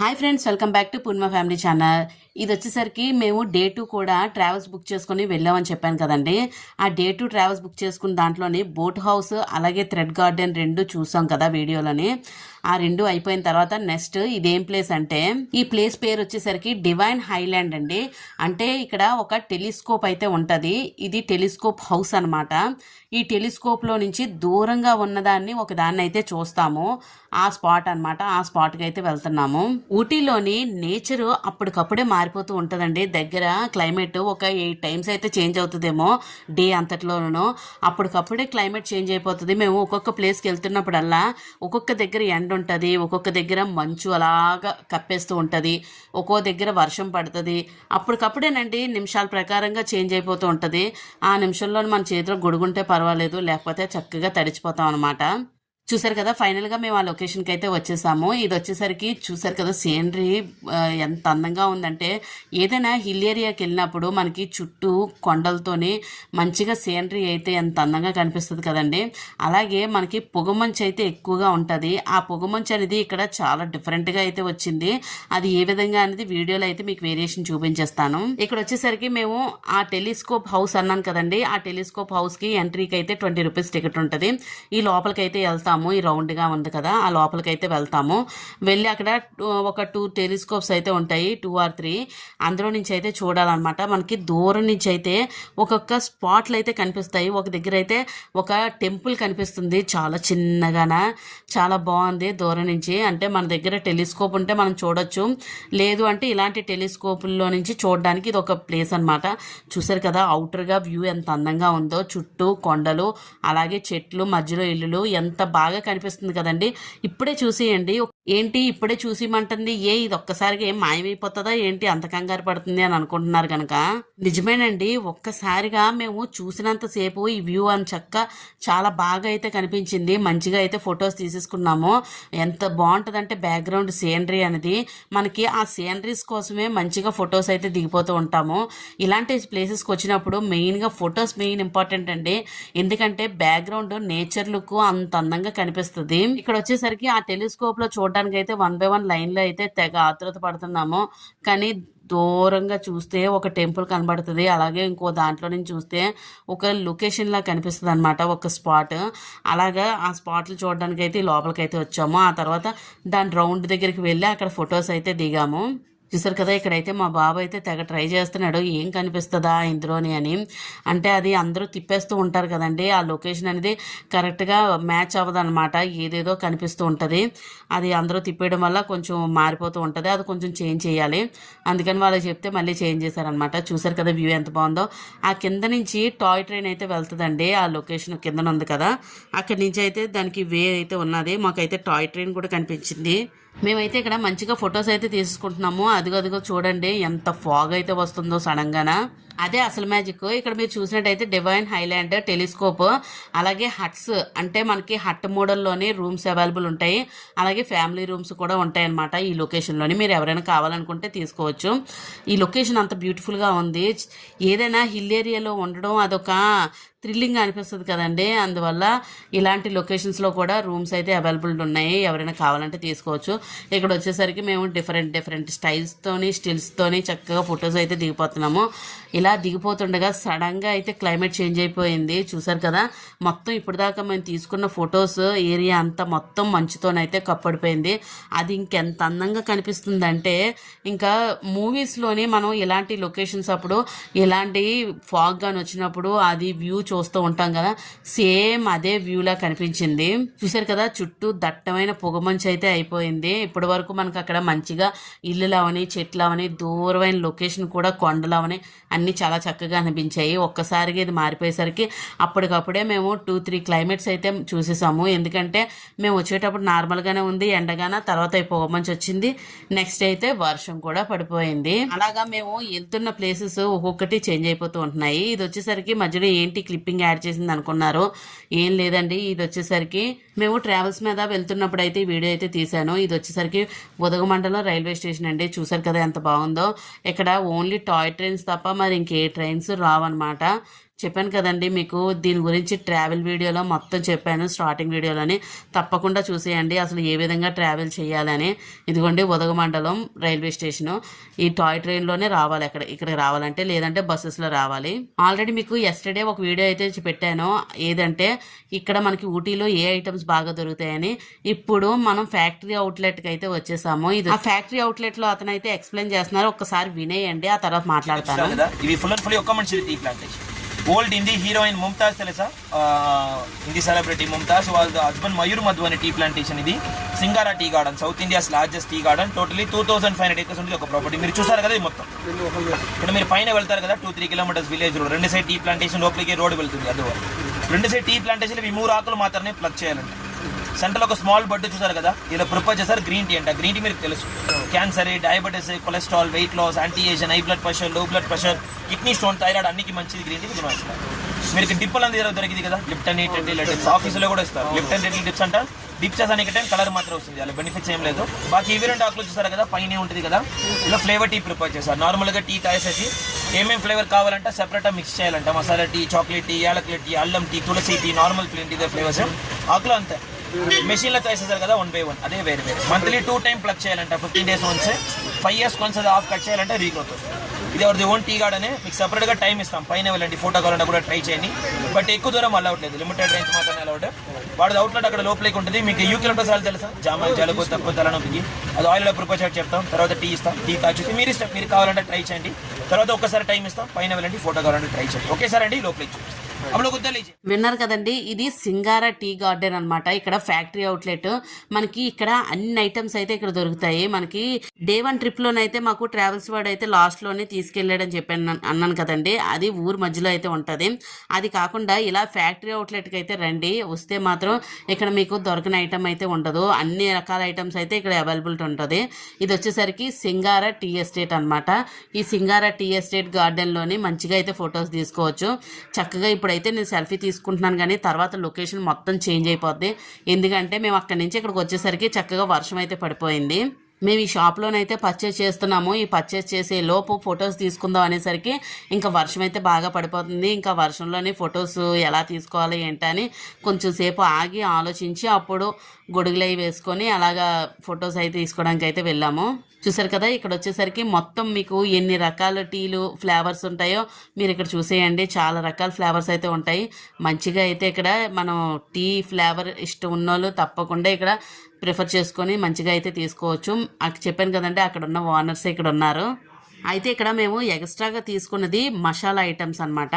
Hi friends, welcome back to Purnima family channel. ఇది వచ్చేసరికి మేము డే 2 కూడా ట్రావెల్స్ బుక్ చేసుకుని వెళ్ళామని చెప్పాను కదండి. ఆ డే 2 ట్రావెల్స్ బుక్ చేసుకున్న దాంట్లోని బోట్ హౌస్ అలాగే థ్రెడ్ గార్డెన్ రెండు చూసాం కదా వీడియోలోని. ఆ రెండు అయిపోయిన తర్వాత నెక్స్ట్ ఇదేం ప్లేస్ అంటే, ఈ ప్లేస్ పేరు వచ్చేసరికి డివైన్ హైలాండ్ అండి. అంటే ఇక్కడ ఒక టెలిస్కోప్ అయితే ఉంటుంది. ఇది టెలిస్కోప్ హౌస్ అనమాట. ఈ టెలిస్కోప్లో నుంచి దూరంగా ఉన్నదాన్ని ఒక దాన్ని అయితే చూస్తాము. ఆ స్పాట్ అనమాట. ఆ స్పాట్కి అయితే వెళ్తున్నాము. ఊటీలోని నేచరు అప్పటికప్పుడే మారిపోతూ ఉంటుందండి. దగ్గర క్లైమేట్ ఒక 8 టైమ్స్ అయితే చేంజ్ అవుతుందేమో డే అంతట్లోనూ. అప్పటికప్పుడే క్లైమేట్ చేంజ్ అయిపోతుంది. మేము ఒక్కొక్క ప్లేస్కి వెళ్తున్నప్పుడల్లా ఒక్కొక్క దగ్గర ఎండ ఉంటుంది, ఒక్కొక్క దగ్గర మంచు అలాగా కప్పేస్తూ ఉంటుంది, ఒక్కో దగ్గర వర్షం పడుతుంది. అప్పటికప్పుడేనండి నిమిషాల ప్రకారంగా చేంజ్ అయిపోతూ ఉంటుంది. ఆ నిమిషంలో మన చేతిలో గొడుగుంటే పర్వాలేదు, లేకపోతే చక్కగా తడిచిపోతాం అనమాట. చూసారు కదా, ఫైనల్గా మేము ఆ లొకేషన్కి అయితే వచ్చేసాము. ఇది వచ్చేసరికి చూసారు కదా సీనరీ ఎంత అందంగా ఉందంటే, ఏదైనా హిల్ ఏరియాకి వెళ్ళినప్పుడు మనకి చుట్టూ కొండలతోని మంచిగా సీనరీ అయితే ఎంత అందంగా కనిపిస్తుంది కదండి. అలాగే మనకి పొగమంచు అయితే ఎక్కువగా ఉంటుంది. ఆ పొగమంచు అనేది ఇక్కడ చాలా డిఫరెంట్గా అయితే వచ్చింది. అది ఏ విధంగా అనేది వీడియోలో అయితే మీకు వేరియేషన్ చూపించేస్తాను. ఇక్కడ వచ్చేసరికి మేము ఆ టెలిస్కోప్ హౌస్ అన్నాను కదండి. ఆ టెలిస్కోప్ హౌస్కి ఎంట్రీకి అయితే 20 రూపీస్ టికెట్ ఉంటుంది. ఈ లోపలికి అయితే వెళ్తాము. ఈ రౌండ్గా ఉంది కదా, ఆ లోపలికి అయితే వెళ్తాము. వెళ్ళి అక్కడ ఒక 2 టెలిస్కోప్స్ అయితే ఉంటాయి, 2 or 3. అందులో నుంచి అయితే చూడాలన్నమాట. మనకి దూరం నుంచి అయితే ఒక్కొక్క స్పాట్లు అయితే కనిపిస్తాయి. ఒక దగ్గర అయితే ఒక టెంపుల్ కనిపిస్తుంది, చాలా చిన్నగాన, చాలా బాగుంది దూరం నుంచి. అంటే మన దగ్గర టెలిస్కోప్ ఉంటే మనం చూడొచ్చు, లేదు అంటే ఇలాంటి టెలిస్కోపుల్లో నుంచి చూడడానికి ఇది ఒక ప్లేస్ అనమాట. చూసారు కదా అవుటర్గా వ్యూ ఎంత అందంగా ఉందో, చుట్టూ కొండలు అలాగే చెట్లు, మధ్యలో ఇల్లులు, ఎంత బాగా కనిపిస్తుంది కదండి. ఇప్పుడే చూసేయండి. ఏంటి ఇప్పుడే చూసిమంటుంది, ఇది ఒక్కసారిగా ఏం మాయమైపోతుందా ఏంటి, అంత కంగారు పడుతుంది అని అనుకుంటున్నారు కనుక, నిజమేనండి. ఒక్కసారిగా మేము చూసినంతసేపు ఈ వ్యూ అని చాలా బాగా అయితే కనిపించింది. మంచిగా అయితే ఫొటోస్ తీసేసుకున్నాము. ఎంత బాగుంటుందంటే బ్యాక్గ్రౌండ్ సీనరీ అనేది, మనకి ఆ సీనరీస్ కోసమే మంచిగా ఫొటోస్ అయితే దిగిపోతూ ఉంటాము. ఇలాంటి ప్లేసెస్కి వచ్చినప్పుడు మెయిన్గా ఫొటోస్ మెయిన్ ఇంపార్టెంట్ అండి. ఎందుకంటే బ్యాక్గ్రౌండ్ నేచర్ లుక్ అంత అందంగా కనిపిస్తుంది. ఇక్కడ వచ్చేసరికి ఆ టెలిస్కోప్ లో చూడడానికి అయితే 1 by 1 లైన్లో అయితే తెగ ఆతృత పడుతున్నాము. కానీ దూరంగా చూస్తే ఒక టెంపుల్ కనబడుతుంది. అలాగే ఇంకో దాంట్లో నుంచి చూస్తే ఒక లొకేషన్ లా కనిపిస్తుంది అనమాట, ఒక స్పాట్. అలాగా ఆ స్పాట్లు చూడడానికి అయితే లోపలికి అయితే వచ్చాము. ఆ తర్వాత దాని రౌండ్ దగ్గరికి వెళ్ళి అక్కడ ఫొటోస్ అయితే దిగాము. చూసారు కదా, ఇక్కడైతే మా బాబు అయితే తెగ ట్రై చేస్తున్నాడు, ఏం కనిపిస్తుందా ఇందులోని అని. అంటే అది అందరూ తిప్పేస్తూ ఉంటారు కదండి, ఆ లొకేషన్ అనేది కరెక్ట్గా మ్యాచ్ అవ్వదు అనమాట, ఏదేదో కనిపిస్తూ ఉంటుంది. అది అందరూ తిప్పేయడం వల్ల కొంచెం మారిపోతూ ఉంటుంది, అది కొంచెం చేంజ్ చేయాలి. అందుకని వాళ్ళు చెప్తే మళ్ళీ చేంజ్ చేశారనమాట. చూసారు కదా వ్యూ ఎంత బాగుందో. ఆ కింద నుంచి టాయ్ ట్రైన్ అయితే వెళ్తుందండి. ఆ లొకేషన్ కిందన ఉంది కదా, అక్కడి నుంచి అయితే దానికి వే అయితే ఉన్నది. మాకైతే టాయ్ ట్రైన్ కూడా కనిపించింది. మేమైతే ఇక్కడ మంచిగా ఫొటోస్ అయితే తీసుకుంటున్నాము. అదిగో చూడండి ఎంత ఫాగ్ అయితే వస్తుందో సడన్గాన. అదే అసలు మ్యాజిక్. ఇక్కడ మీరు చూసినట్టయితే డివైన్ హైలాండ్ టెలిస్కోప్, అలాగే హట్స్, అంటే మనకి హట్ మోడల్లోనే రూమ్స్ అవైలబుల్ ఉంటాయి. అలాగే ఫ్యామిలీ రూమ్స్ కూడా ఉంటాయి అన్నమాట ఈ లొకేషన్లోని. మీరు ఎవరైనా కావాలనుకుంటే తీసుకోవచ్చు. ఈ లొకేషన్ అంత బ్యూటిఫుల్గా ఉంది. ఏదైనా హిల్ ఏరియాలో ఉండడం అదొక థ్రిల్లింగ్ అనిపిస్తుంది కదండి. అందువల్ల ఇలాంటి లొకేషన్స్లో కూడా రూమ్స్ అయితే అవైలబుల్ ఉన్నాయి, ఎవరైనా కావాలంటే తీసుకోవచ్చు. ఇక్కడ వచ్చేసరికి మేము డిఫరెంట్ స్టైల్స్తోని స్టిల్స్తోని చక్కగా ఫొటోస్ అయితే దిగిపోతున్నాము. ఇలా దిగిపోతుండగా సడన్గా అయితే క్లైమేట్ చేంజ్ అయిపోయింది. చూసారు కదా, మొత్తం ఇప్పటిదాకా మేము తీసుకున్న ఫొటోస్ ఏరియా అంతా మొత్తం మంచుతోనైతే కప్పడిపోయింది. అది ఇంకెంత అందంగా కనిపిస్తుందంటే, ఇంకా మూవీస్లోని మనం ఇలాంటి లొకేషన్స్ అప్పుడు ఇలాంటి ఫాగ్ గాని వచ్చినప్పుడు అది వ్యూ చూస్తూ ఉంటాం కదా, సేమ్ అదే వ్యూలా కనిపించింది. చూసారు కదా, చుట్టూ దట్టమైన పొగమంచు అయితే అయిపోయింది. ఇప్పటి వరకు మనకు అక్కడ మంచిగా ఇల్లులవని చెట్లవని దూరమైన లొకేషన్ కూడా కొండలవని అన్నీ చాలా చక్కగా అనిపించాయి. ఒక్కసారిగా ఇది మారిపోయేసరికి అప్పటికప్పుడే మేము 2-3 క్లైమేట్స్ అయితే చూసేసాము. ఎందుకంటే మేము వచ్చేటప్పుడు నార్మల్గానే ఉంది ఎండగాన, తర్వాత పొగమంచు వచ్చింది, నెక్స్ట్ అయితే వర్షం కూడా పడిపోయింది. అలాగా మేము వెళ్తున్న ప్లేసెస్ ఒక్కొక్కటి చేంజ్ అయిపోతూ ఉంటున్నాయి. ఇది వచ్చేసరికి మధ్యలో ఏంటి క్లిప్పింగ్ యాడ్ చేసింది అనుకున్నారు, ఏం లేదండి. ఇది వచ్చేసరికి మేము ట్రావెల్స్ మీద వెళ్తున్నప్పుడు అయితే ఈ వీడియో అయితే తీశాను. ఇది వచ్చేసరికి ఉదగమండలం రైల్వే స్టేషన్ అండి. చూసారు కదా ఎంత బాగుందో. ఇక్కడ ఓన్లీ టాయ్ ట్రైన్స్ తప్ప మరి ఇంకే ట్రైన్స్ రావన్నమాట. చెప్పాను కదండి మీకు దీని గురించి ట్రావెల్ వీడియోలో మొత్తం చెప్పాను, స్టార్టింగ్ వీడియోలోని. తప్పకుండా చూసేయండి అసలు ఏ విధంగా ట్రావెల్ చేయాలని. ఇదిగోండి ఉదగమండలం రైల్వే స్టేషను. ఈ టాయ్ ట్రైన్లోనే రావాలి ఇక్కడికి రావాలంటే, లేదంటే బస్సెస్లో రావాలి. ఆల్రెడీ మీకు ఎస్టర్డే ఒక వీడియో అయితే పెట్టాను, ఏదంటే ఇక్కడ మనకి ఊటీలో ఏ ఐటమ్స్ బాగా దొరుకుతాయని. ఇప్పుడు మనం ఫ్యాక్టరీ అవుట్లెట్కి అయితే వచ్చేసాము. ఇది ఆ ఫ్యాక్టరీ అవుట్లెట్లో అతను అయితే ఎక్స్ప్లెయిన్ చేస్తున్నారు, ఒక్కసారి వినేయండి, ఆ తర్వాత మాట్లాడతాను. ఓల్డ్ హిందీ హీరోయిన్ ముంతాజ్ తెలుసా, హిందీ సెలబ్రిటీ ముంతాజ్ వాళ్ళ హస్బెండ్ మయూర్ మధు అనే టీ ప్లాంటేషన్. ఇది Singara tea garden, south India's largest tea garden. Totally 2500 acres ఉంది ఒక ప్రాపర్టీ. మీరు చూసారు కదా ఇది మొత్తం. ఇక్కడ మీరు పైన వెళ్తారు కదా 2-3 kilometers విలేజ్ రోడ్, రెండు సైడ్ టీ ప్లాంటేషన్ లోపలికి రోడ్ వెళ్తుంది. అది రెండు సైడ్ టీ ప్లాంటేషన్. ఇవి 3 ఆకులు మాత్రమే ప్లగ్ చేయాలండి. సెంటర్ ఒక స్మాల్ బర్డ్ చూసారు కదా, ఇలా ప్రిపేర్ చేస్తారు గ్రీన్ టీ అంట. గ్రీన్ టీ మీకు తెలుసు, cancer, diabetes, cholesterol, weight loss, anti ageing, high blood pressure, low blood pressure, kidney stone, thyroid అన్నికి మంచిది గ్రీన్ టీ. మీరు డిప్పులు అనేది దొరికింది కదా, లిప్టన్ టెంటీ డిప్స్ ఆఫీసులో కూడా ఇస్తారు. లిప్టన్ టెంటీ డిప్స్ అంట. డిప్ చేసానికి టైం కలర్ మాత్రం వస్తుంది, అలా బెనిఫిట్స్ ఏం లేదు. బాకీ ఇవి 2 ఆకులు చూసారు కదా పైన ఉంటుంది కదా, ఇలా ఫ్లేవర్ టీ ప్రిపేర్ చేస్తారు. నార్మల్గా టీ కాసేసి ఏమేమి ఫ్లేవర్ కావాలంటే సెపరేట్గా మిక్స్ చేయాలంట. మసాలా టీ, చాక్లెట్ టీ, యాలకుల టీ, అల్లం టీ, తులసి tea, normal plain tea flavours. ఆకులు అంతే మెషిన్లో వేసేసారు కదా 1 by 1, అదే వేరే వేరే. మంత్లీ 2 times ప్లగ్ చేయాలంట, 15 days once, 5 years once అది ఆఫ్ కట్ చేయాలంటే రీగ్రోత్ వస్తుంది. ఇది ఎవరిది ఓన్ టీ గార్డెనే. మీకు సపరేట్గా టైం ఇస్తాం, పైన వెళ్ళండి, ఫోటో కావాలంటే కూడా ట్రై చేయండి. బట్ ఎక్కువ దూరం అలౌట్ లేదు, లిమిటెడ్ రేంజ్ మాత్రమే అలౌట్. వాడి అవుట్లెట్ అక్కడ లోపలికి ఉంటుంది. మీకు యూకలిప్టస్ ఆయిల్ తెలుసా, జామ జలుబు తక్కువ తలనొప్పికి, అది ఆయిల్లో ప్రిపేర్ చేసి చెప్తాం. తర్వాత టీ ఇస్తాం, టీ తాచేసి మీరు ఇష్టం, మీరు కావాలంటే ట్రై చేయండి. తర్వాత ఒక్కసారి టైం ఇస్తాం, పైన వెళ్ళండి, ఫోటో కావాలంటే ట్రై చేయండి. ఓకే సార్ అండి, లోపలికి చూపిస్తాం. విన్నారు కదండి, ఇది సింగారా టీ గార్డెన్ అనమాట. ఇక్కడ ఫ్యాక్టరీ అవుట్లెట్. మనకి ఇక్కడ అన్ని ఐటమ్స్ అయితే ఇక్కడ దొరుకుతాయి. మనకి డే 1 ట్రిప్ లోనైతే మాకు ట్రావెల్స్ వాడు అయితే లాస్ట్ లోనే తీసుకెళ్లాడని చెప్పాను అన్నాను కదండి, అది ఊరు మధ్యలో అయితే ఉంటది. అది కాకుండా ఇలా ఫ్యాక్టరీ అవుట్లెట్ కి అయితే రండి, వస్తే మాత్రం ఇక్కడ మీకు దొరకని ఐటమ్ అయితే ఉండదు. అన్ని రకాల ఐటమ్స్ అయితే ఇక్కడ అవైలబిలిటీ ఉంటుంది. ఇది వచ్చేసరికి సింగారా టీ ఎస్టేట్ అనమాట. ఈ సింగారా టీ ఎస్టేట్ గార్డెన్ లోని మంచిగా అయితే ఫొటోస్ తీసుకోవచ్చు. చక్కగా ఇప్పుడైతే నేను సెల్ఫీ తీసుకుంటున్నాను, కానీ తర్వాత లొకేషన్ మొత్తం చేంజ్ అయిపోద్ది. ఎందుకంటే మేము అక్కడి నుంచి ఇక్కడికి వచ్చేసరికి చక్కగా వర్షం అయితే పడిపోయింది. మేము ఈ షాప్లోనైతే పర్చేస్ చేస్తున్నాము. ఈ పర్చేస్ చేసే లోపు ఫొటోస్ తీసుకుందాం అనేసరికి ఇంకా వర్షం అయితే బాగా పడిపోతుంది. ఇంకా వర్షంలోనే ఫొటోస్ ఎలా తీసుకోవాలి ఏంటని కొంచెం సేపు ఆగి ఆలోచించి అప్పుడు గొడుగులై వేసుకొని అలాగా ఫొటోస్ అయితే తీసుకోవడానికి అయితే వెళ్ళాము. చూసారు కదా, ఇక్కడ వచ్చేసరికి మొత్తం మీకు ఎన్ని రకాల టీలు ఫ్లేవర్స్ ఉంటాయో మీరు ఇక్కడ చూసేయండి. చాలా రకాల ఫ్లేవర్స్ అయితే ఉంటాయి. మంచిగా అయితే ఇక్కడ మనం టీ ఫ్లేవర్ ఇష్టం ఉన్నోళ్ళు తప్పకుండా ఇక్కడ ప్రిఫర్ చేసుకొని మంచిగా అయితే తీసుకోవచ్చు. చెప్పాను కదండి, అక్కడ ఉన్న ఓనర్స్ ఇక్కడ ఉన్నారు. అయితే ఇక్కడ మేము ఎక్స్ట్రాగా తీసుకున్నది మసాలా ఐటమ్స్ అనమాట.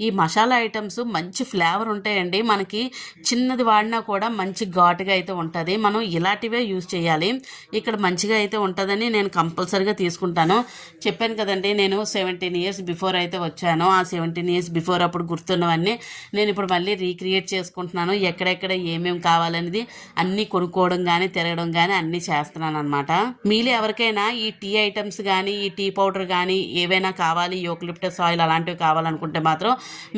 ఈ మసాలా ఐటమ్స్ మంచి ఫ్లేవర్ ఉంటాయండి. మనకి చిన్నది వాడినా కూడా మంచి ఘాటుగా అయితే ఉంటుంది. మనం ఇలాంటివే యూజ్ చేయాలి. ఇక్కడ మంచిగా అయితే ఉంటుందని నేను కంపల్సరీగా తీసుకుంటాను. చెప్పాను కదండి, నేను 17 years బిఫోర్ అయితే వచ్చాను. ఆ 17 years బిఫోర్ అప్పుడు గుర్తున్నవన్నీ నేను ఇప్పుడు మళ్ళీ రీక్రియేట్ చేసుకుంటున్నాను. ఎక్కడెక్కడ ఏమేమి కావాలనేది అన్నీ కొనుక్కోవడం కానీ తిరగడం కానీ అన్నీ చేస్తున్నాను అనమాట. మీలో ఎవరికైనా ఈ టీ ఐటమ్స్ కానీ ఈ టీ పౌడర్ కానీ ఏవైనా కావాలి, యూకలిప్టస్ ఆయిల్ అలాంటివి కావాలనుకుంటే మాత్రం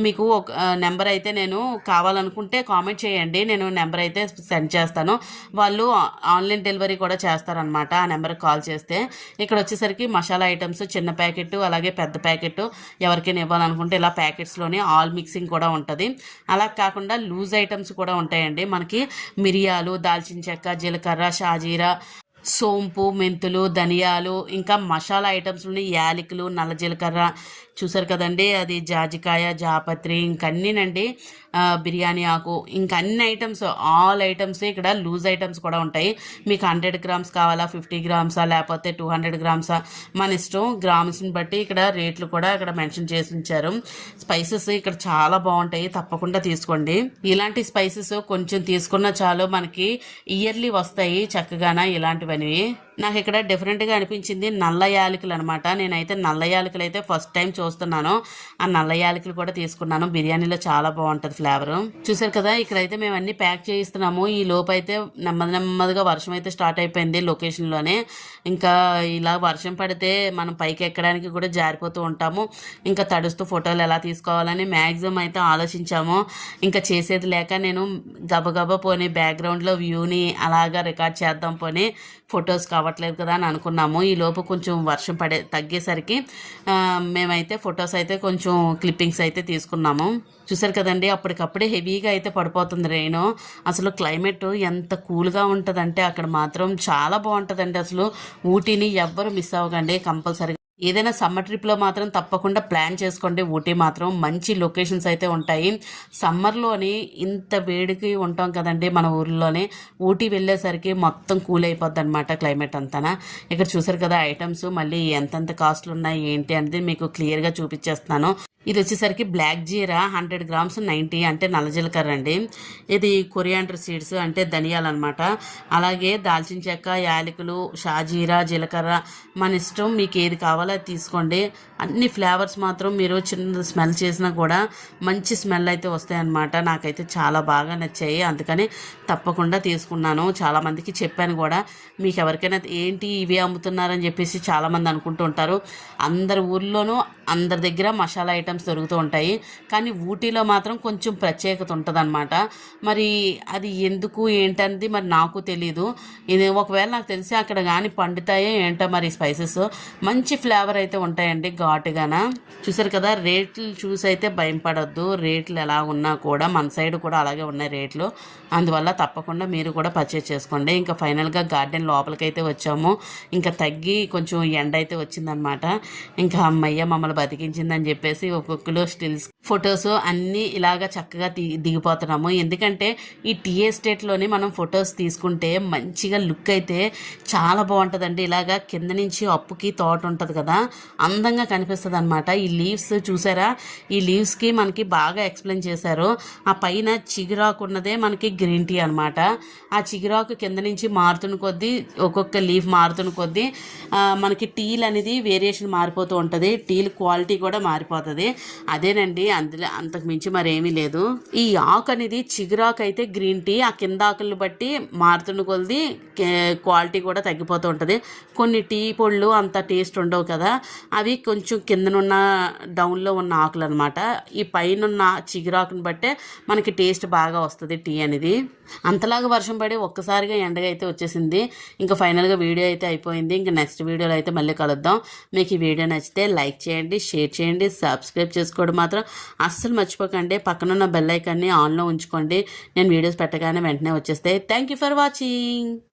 మీకు ఒక నెంబర్ అయితే నేను కావాలనుకుంటే కామెంట్ చేయండి, నేను నెంబర్ అయితే సెండ్ చేస్తాను. వాళ్ళు ఆన్లైన్ డెలివరీ కూడా చేస్తారనమాట. ఆ నెంబర్కి కాల్ చేస్తే ఇక్కడ వచ్చేసరికి మసాలా ఐటమ్స్ చిన్న ప్యాకెట్ అలాగే పెద్ద ప్యాకెట్ ఎవరికైనా ఇవ్వాలనుకుంటే ఇలా ప్యాకెట్స్లోనే ఆల్ మిక్సింగ్ కూడా ఉంటుంది. అలా కాకుండా లూజ్ ఐటమ్స్ కూడా ఉంటాయండి. మనకి మిరియాలు, దాల్చిన చెక్క, జీలకర్ర, షాజీరా, సోంపు, మెంతులు, ధనియాలు, ఇంకా మసాలా ఐటమ్స్లోని యాలకులు, నల్ల జీలకర్ర చూసారు కదండి, అది జాజికాయ, జాపత్రి, ఇంకన్నీనండి, బిర్యానీ ఆకు, ఇంక అన్ని ఐటమ్స్ ఆల్ ఐటమ్స్ ఇక్కడ లూజ్ ఐటమ్స్ కూడా ఉంటాయి. మీకు 100 grams కావాలా, 50 grams లేకపోతే 200 grams మన ఇష్టం. గ్రామ్స్ని బట్టి ఇక్కడ రేట్లు కూడా ఇక్కడ మెన్షన్ చేసి ఉంచారు. స్పైసెస్ ఇక్కడ చాలా బాగుంటాయి, తప్పకుండా తీసుకోండి. ఇలాంటి స్పైసెస్ కొంచెం తీసుకున్న చాలు, మనకి ఇయర్లీ వస్తాయి చక్కగాన ఇలాంటివన్నీ. నాకు ఇక్కడ డిఫరెంట్గా అనిపించింది నల్ల యాలకులు అనమాట. నేనైతే నల్ల యాలకులు అయితే ఫస్ట్ టైం చూస్తున్నాను. ఆ నల్ల యాలకులు కూడా తీసుకున్నాను. బిర్యానీలో చాలా బాగుంటుంది ఫ్లేవర్. చూసారు కదా, ఇక్కడైతే మేము అన్ని ప్యాక్ చేయిస్తున్నాము. ఈ లోపు అయితే నెమ్మదిగా వర్షం అయితే స్టార్ట్ అయిపోయింది లొకేషన్లోనే. ఇంకా ఇలా వర్షం పడితే మనం పైకి ఎక్కడానికి కూడా జారిపోతూ ఉంటాము. ఇంకా తడుస్తూ ఫోటోలు ఎలా తీసుకోవాలని మ్యాక్సిమం అయితే ఆలోచించాము. ఇంకా చేసేది లేక నేను గబగబా పోనీ బ్యాక్గ్రౌండ్లో వ్యూని అలాగా రికార్డ్ చేద్దాం పోనీ ఫొటోస్ కావట్లేదు కదా అని అనుకున్నాము. ఈ లోపు కొంచెం వర్షం తగ్గేసరికి మేమైతే ఫొటోస్ అయితే కొంచెం క్లిప్పింగ్స్ అయితే తీసుకున్నాము. చూసారు కదండి, అప్పటికప్పుడే హెవీగా అయితే పడిపోతుంది రెయిన్. అసలు క్లైమేట్ ఎంత కూల్గా ఉంటుందంటే అక్కడ మాత్రం చాలా బాగుంటుందండి. అసలు ఊటీని ఎవ్వరు మిస్ అవ్వకండి కంపల్సరీగా. ఏదైనా సమ్మర్ ట్రిప్లో మాత్రం తప్పకుండా ప్లాన్ చేసుకోండి. ఊటీ మాత్రం మంచి లొకేషన్స్ అయితే ఉంటాయి. సమ్మర్లోని ఇంత వేడికి ఉంటాం కదండి మన ఊర్లోనే, ఊటీ వెళ్ళేసరికి మొత్తం కూల్ అయిపోద్ది అనమాట క్లైమేట్ అంతా. ఇక్కడ చూసారు కదా ఐటమ్స్ మళ్ళీ ఎంతెంత కాస్ట్లు ఉన్నాయి ఏంటి అనేది మీకు క్లియర్గా చూపించేస్తున్నాను. ఇది వచ్చేసరికి బ్లాక్ జీరా 100 గ్రామ్స్ 90 అంటే నల్ల జీలకర్ర అండి. ఇది కొరియాండర్ సీడ్స్ అంటే ధనియాలు అనమాట. అలాగే దాల్చిన చెక్క, యాలకులు, షాజీరా, జీలకర్ర మన ఇష్టం, మీకు ఏది కావాలో అది తీసుకోండి. అన్ని ఫ్లేవర్స్ మాత్రం మీరు చిన్న స్మెల్ చేసినా కూడా మంచి స్మెల్ అయితే వస్తాయి అన్నమాట. నాకైతే చాలా బాగా నచ్చాయి, అందుకని తప్పకుండా తీసుకున్నాను. చాలామందికి చెప్పాను కూడా. మీకు ఎవరికైనా ఏంటి ఇవి అమ్ముతున్నారని చెప్పేసి చాలామంది అనుకుంటూ ఉంటారు. అందరి ఊర్లోనూ అందరి దగ్గర మసాలా ఐటమ్స్ దొరుకుతూ ఉంటాయి, కానీ ఊటీలో మాత్రం కొంచెం ప్రత్యేకత ఉంటుంది అనమాట. మరి అది ఎందుకు ఏంటనేది మరి నాకు తెలీదు. ఇది ఒకవేళ నాకు తెలిసి అక్కడ కానీ పండుతాయో ఏంటో మరి స్పైసెస్ మంచి ఫ్లేవర్ అయితే ఉంటాయండి ఘాటుగాన. చూసారు కదా, రేట్లు చూసి అయితే భయం పడొద్దు. రేట్లు ఎలా ఉన్నా కూడా మన సైడ్ కూడా అలాగే ఉన్నాయి రేట్లు. అందువల్ల తప్పకుండా మీరు కూడా పర్చేజ్ చేసుకోండి. ఇంకా ఫైనల్గా గార్డెన్ లోపలికైతే వచ్చాము. ఇంకా తగ్గి కొంచెం ఎండ అయితే వచ్చిందనమాట. ఇంకా అమ్మయ్య మమ్మల్ని బతికించిందని చెప్పేసి ఒక్కొక్కరు స్టిల్స్ ఫొటోస్ అన్నీ ఇలాగ చక్కగా దిగిపోతున్నాము. ఎందుకంటే ఈ టీ ఎస్టేట్లోని మనం ఫొటోస్ తీసుకుంటే మంచిగా లుక్ అయితే చాలా బాగుంటుందండి. ఇలాగా కింద నుంచి అప్పుకి తోట ఉంటుంది కదా, అందంగా కనిపిస్తుంది అనమాట. ఈ లీవ్స్ చూసారా, ఈ లీవ్స్కి మనకి బాగా ఎక్స్ప్లెయిన్ చేశారు. ఆ పైన చిగురాకు ఉన్నదే మనకి గ్రీన్ టీ అనమాట. ఆ చిగురాకు కింద నుంచి మారుతున్న కొద్దీ ఒక్కొక్క లీఫ్ మారుతున్న కొద్దీ మనకి టీలు అనేది వేరియేషన్ మారిపోతూ ఉంటుంది. టీలు క్వాలిటీ కూడా మారిపోతుంది. అదేనండి, అందులో అంతకు మించి మరేమీ లేదు. ఈ ఆకు అనేది చిగురాకు అయితే గ్రీన్ టీ, ఆ కింద ఆకులను బట్టి మారుతున్న కొద్దీ క్వాలిటీ కూడా తగ్గిపోతూ ఉంటుంది. కొన్ని టీ పొళ్ళు అంత టేస్ట్ ఉండవు కదా, అవి కొంచెం కిందనున్న డౌన్లో ఉన్న ఆకులు అనమాట. ఈ పైన ఉన్న చిగురాకుని బట్టే మనకి టేస్ట్ బాగా వస్తుంది టీ అనేది. అంతలాగా వర్షం పడి ఒక్కసారిగా ఎండగా అయితే వచ్చేసింది. ఇంకా ఫైనల్గా వీడియో అయితే అయిపోయింది. ఇంకా నెక్స్ట్ వీడియోలో అయితే మళ్ళీ కలుద్దాం. మీకు ఈ వీడియో నచ్చితే లైక్ చేయండి, షేర్ చేయండి, సబ్స్క్రైబ్ చేసుకోవడం మాత్రం అస్సలు మర్చిపోకండి. పక్కనున్న బెల్ ఐకాన్ని ఆన్లో ఉంచుకోండి. నేను వీడియోస్ పెట్టగానే వెంటనే వచ్చేస్తాయి. Thank you for watching.